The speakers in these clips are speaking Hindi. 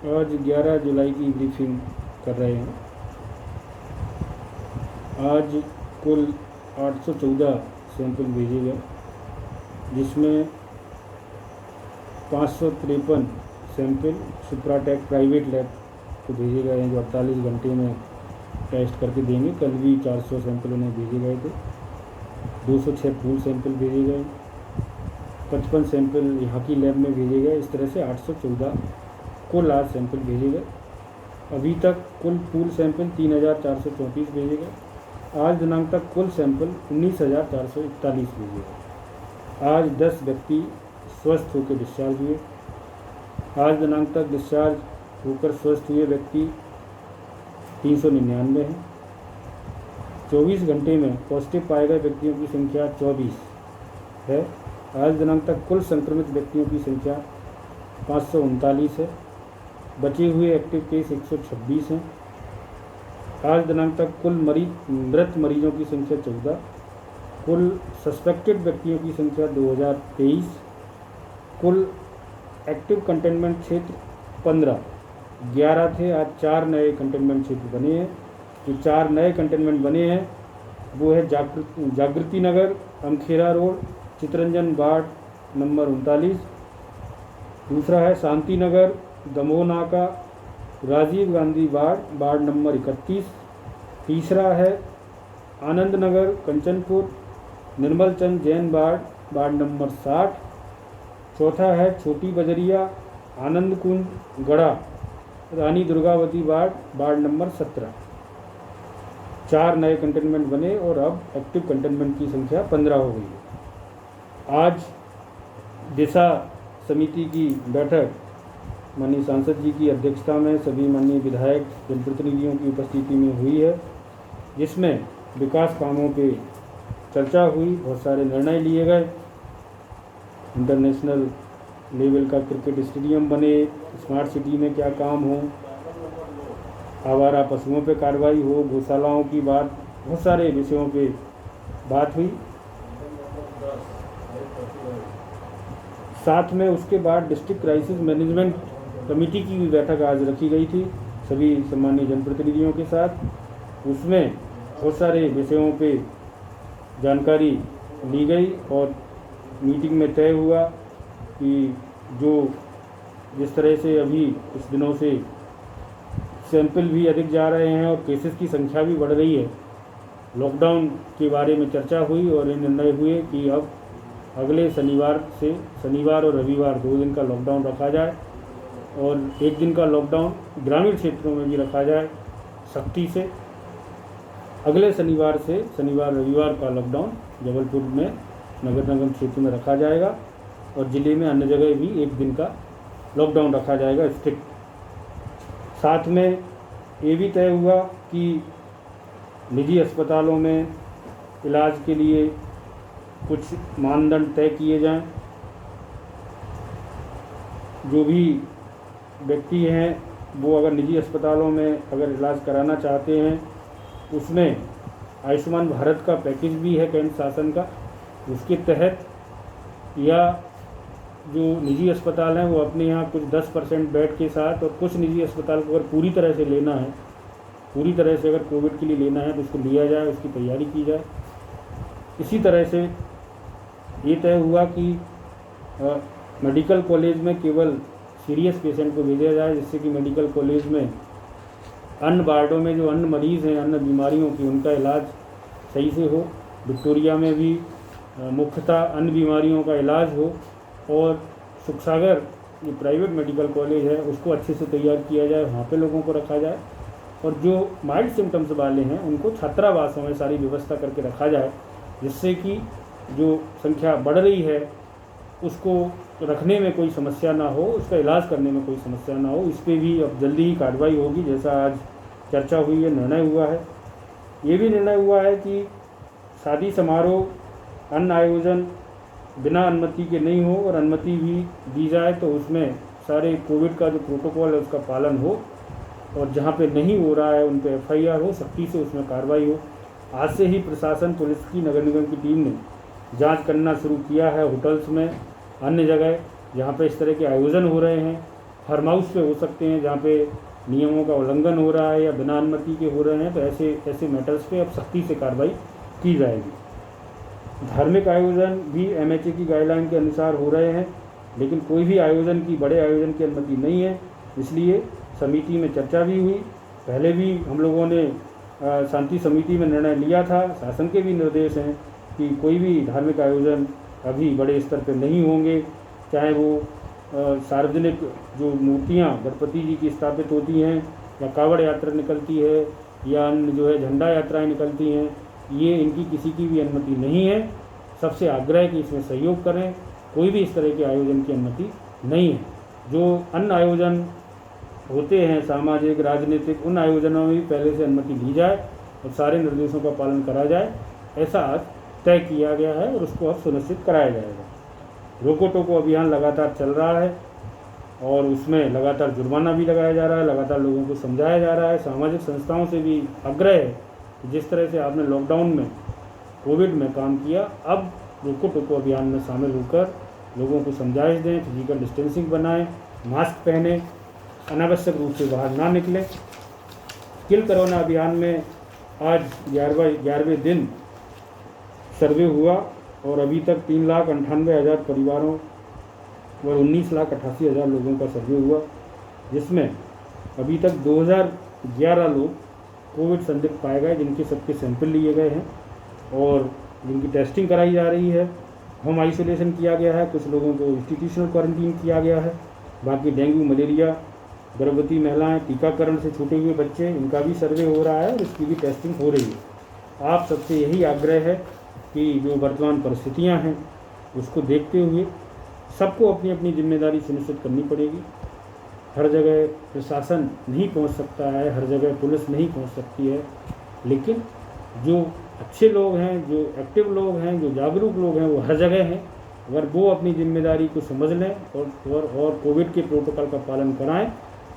आज 11 जुलाई की ब्रीफिंग कर रहे हैं। आज कुल 814 सैंपल भेजे गए, जिसमें 553 सैंपल सुप्राटेक प्राइवेट लैब को भेजे गए हैं, जो 48 घंटे में टेस्ट करके देंगे। कल भी 400 सैंपल उन्हें भेजे गए थे। 206 पूल सैंपल भेजे गए, 55 सैंपल यहाँ की लैब में भेजे गए। इस तरह से 814 कुल आज सैंपल भेजे गए। अभी तक कुल पूल सैंपल 3434 भेजे गए। आज दिनांक तक कुल सैंपल 19441 भेजे गए। आज 10 व्यक्ति स्वस्थ होकर डिस्चार्ज हुए। आज दिनांक तक डिस्चार्ज होकर स्वस्थ हुए व्यक्ति 399 हैं। 24 घंटे में पॉजिटिव पाए गए व्यक्तियों की संख्या 24 है। आज दिनांक तक कुल संक्रमित व्यक्तियों की संख्या 539 है। बचे हुए एक्टिव केस 126 हैं। आज दिनांक तक कुल मृत मरीजों की संख्या 14। कुल सस्पेक्टेड व्यक्तियों की संख्या 2023। कुल एक्टिव कंटेनमेंट क्षेत्र 15, 11 थे। आज 4 नए कंटेनमेंट क्षेत्र बने हैं। जो 4 नए कंटेनमेंट बने हैं वो है Jagriti Nagar, Amkhera road, Chittaranjan ward number 39। दूसरा है शांति नगर, दमोह नाका, राजीव गांधी वार्ड नंबर 31। तीसरा है आनंद नगर, कंचनपुर, निर्मल चंद जैन वार्ड नंबर 60। चौथा है छोटी बजरिया, आनंद कुंज, गढ़ा, रानी दुर्गावती वार्ड नंबर 17। 4 नए कंटेनमेंट बने और अब एक्टिव कंटेनमेंट की संख्या 15 हो गई है। आज दिशा समिति की बैठक माननीय सांसद जी की अध्यक्षता में सभी माननीय विधायक जनप्रतिनिधियों की उपस्थिति में हुई है, जिसमें विकास कामों पे चर्चा हुई। बहुत सारे निर्णय लिए गए। इंटरनेशनल लेवल का क्रिकेट स्टेडियम बने, स्मार्ट सिटी में क्या काम हो, आवारा पशुओं पे कार्रवाई हो, गौशालाओं की बात, बहुत सारे विषयों पे बात हुई। साथ में उसके बाद डिस्ट्रिक्ट क्राइसिस मैनेजमेंट कमेटी की भी बैठक आज रखी गई थी सभी सम्मानीय जनप्रतिनिधियों के साथ। उसमें बहुत सारे विषयों पे जानकारी ली गई और मीटिंग में तय हुआ कि जिस तरह से अभी कुछ दिनों से सैंपल भी अधिक जा रहे हैं और केसेस की संख्या भी बढ़ रही है, लॉकडाउन के बारे में चर्चा हुई और ये निर्णय हुए कि अब अगले शनिवार और रविवार 2 दिन का लॉकडाउन रखा जाए और 1 दिन का लॉकडाउन ग्रामीण क्षेत्रों में भी रखा जाए सख्ती से। अगले शनिवार रविवार का लॉकडाउन जबलपुर में नगर निगम क्षेत्र में रखा जाएगा और ज़िले में अन्य जगह भी 1 दिन का लॉकडाउन रखा जाएगा स्ट्रिक्ट। साथ में ये भी तय हुआ कि निजी अस्पतालों में इलाज के लिए कुछ मानदंड तय किए जाएं। जो भी व्यक्ति हैं वो अगर निजी अस्पतालों में अगर इलाज कराना चाहते हैं, उसमें आयुष्मान भारत का पैकेज भी है केंद्र शासन का, उसके तहत या जो निजी अस्पताल हैं वो अपने यहाँ कुछ 10% बेड के साथ, और कुछ निजी अस्पताल को अगर पूरी तरह से लेना है, पूरी तरह से अगर कोविड के लिए लेना है तो उसको लिया जाए, उसकी तैयारी की जाए। इसी तरह से ये तय हुआ कि मेडिकल कॉलेज में केवल सीरियस पेशेंट को भेजा जाए, जिससे कि मेडिकल कॉलेज में अन्य वार्डों में जो अन्य मरीज़ हैं अन्य बीमारियों की, उनका इलाज सही से हो। विक्टोरिया में भी मुख्यतः अन्य बीमारियों का इलाज हो और सुखसागर जो प्राइवेट मेडिकल कॉलेज है उसको अच्छे से तैयार किया जाए, वहाँ पे लोगों को रखा जाए। और जो माइल्ड सिम्टम्स वाले हैं उनको छात्रावासों में सारी व्यवस्था करके रखा जाए, जिससे कि जो संख्या बढ़ रही है उसको रखने में कोई समस्या ना हो, उसका इलाज करने में कोई समस्या ना हो। इस पर भी अब जल्दी ही कार्रवाई होगी, जैसा आज चर्चा हुई है, निर्णय हुआ है। ये भी निर्णय हुआ है कि शादी समारोह अन्य आयोजन बिना अनुमति के नहीं हो, और अनुमति भी दी जाए तो उसमें सारे कोविड का जो प्रोटोकॉल है उसका पालन हो, और जहाँ पे नहीं हो रहा है उन पे FIR हो, सख्ती से उसमें कार्रवाई हो। आज से ही प्रशासन, पुलिस की, नगर निगम की टीम ने जांच करना शुरू किया है होटल्स में, अन्य जगह जहाँ पे इस तरह के आयोजन हो रहे हैं। फार्म हाउस पे हो सकते हैं जहाँ पे नियमों का उल्लंघन हो रहा है या बिना अनुमति के हो रहे हैं, तो ऐसे मैटर्स पे अब सख्ती से कार्रवाई की जाएगी। धार्मिक आयोजन भी MHA की गाइडलाइन के अनुसार हो रहे हैं, लेकिन कोई भी बड़े आयोजन की अनुमति नहीं है। इसलिए समिति में चर्चा भी हुई, पहले भी हम लोगों ने शांति समिति में निर्णय लिया था। शासन के भी निर्देश हैं कि कोई भी धार्मिक आयोजन अभी बड़े स्तर पर नहीं होंगे, चाहे वो सार्वजनिक जो मूर्तियाँ गणपति जी की स्थापित होती हैं या कावड़ यात्रा निकलती है या अन्य जो है झंडा यात्राएं निकलती हैं, ये इनकी किसी की भी अनुमति नहीं है। सबसे आग्रह कि इसमें सहयोग करें, कोई भी इस तरह के आयोजन की अनुमति नहीं है। जो अन्य आयोजन होते हैं सामाजिक राजनीतिक, उन आयोजनों में भी पहले से अनुमति ली जाए और सारे निर्देशों का पालन करा जाए, ऐसा आज तय किया गया है और उसको अब सुनिश्चित कराया जाएगा। रोको टोको अभियान लगातार चल रहा है और उसमें लगातार जुर्माना भी लगाया जा रहा है, लगातार लोगों को समझाया जा रहा है। सामाजिक संस्थाओं से भी आग्रह है कि जिस तरह से आपने लॉकडाउन में कोविड में काम किया, अब रोको टोको अभियान में शामिल होकर लोगों को समझाइश दें, फिजिकल डिस्टेंसिंग बनाएं, मास्क पहने, अनावश्यक रूप से बाहर ना निकलें। किल कोरोना अभियान में आज 11वें दिन सर्वे हुआ और अभी तक 3,98,000 परिवारों और 19,88,000 लोगों का सर्वे हुआ, जिसमें अभी तक 2,011 लोग कोविड संदिग्ध पाए गए, जिनके सबके सैंपल लिए गए हैं और जिनकी टेस्टिंग कराई जा रही है। होम आइसोलेशन किया गया है, कुछ लोगों को इंस्टीट्यूशनल क्वारंटीन किया गया है। बाकी डेंगू, मलेरिया, गर्भवती महिलाएं, टीकाकरण से छूटे हुए बच्चे, इनका भी सर्वे हो रहा है और इसकी भी टेस्टिंग हो रही है। आप सबसे यही आग्रह है कि जो वर्तमान परिस्थितियां हैं उसको देखते हुए सबको अपनी अपनी जिम्मेदारी सुनिश्चित करनी पड़ेगी। हर जगह प्रशासन नहीं पहुंच सकता है, हर जगह पुलिस नहीं पहुंच सकती है, लेकिन जो अच्छे लोग हैं, जो एक्टिव लोग हैं, जो जागरूक लोग हैं, वो हर जगह हैं। अगर वो अपनी जिम्मेदारी को समझ लें और कोविड के प्रोटोकॉल का पालन कराएं,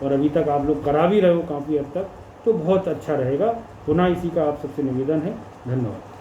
और अभी तक आप लोग करा भी रहे हो काफ़ी हद तक, तो बहुत अच्छा रहेगा। पुनः इसी का आप सबसे निवेदन है। धन्यवाद।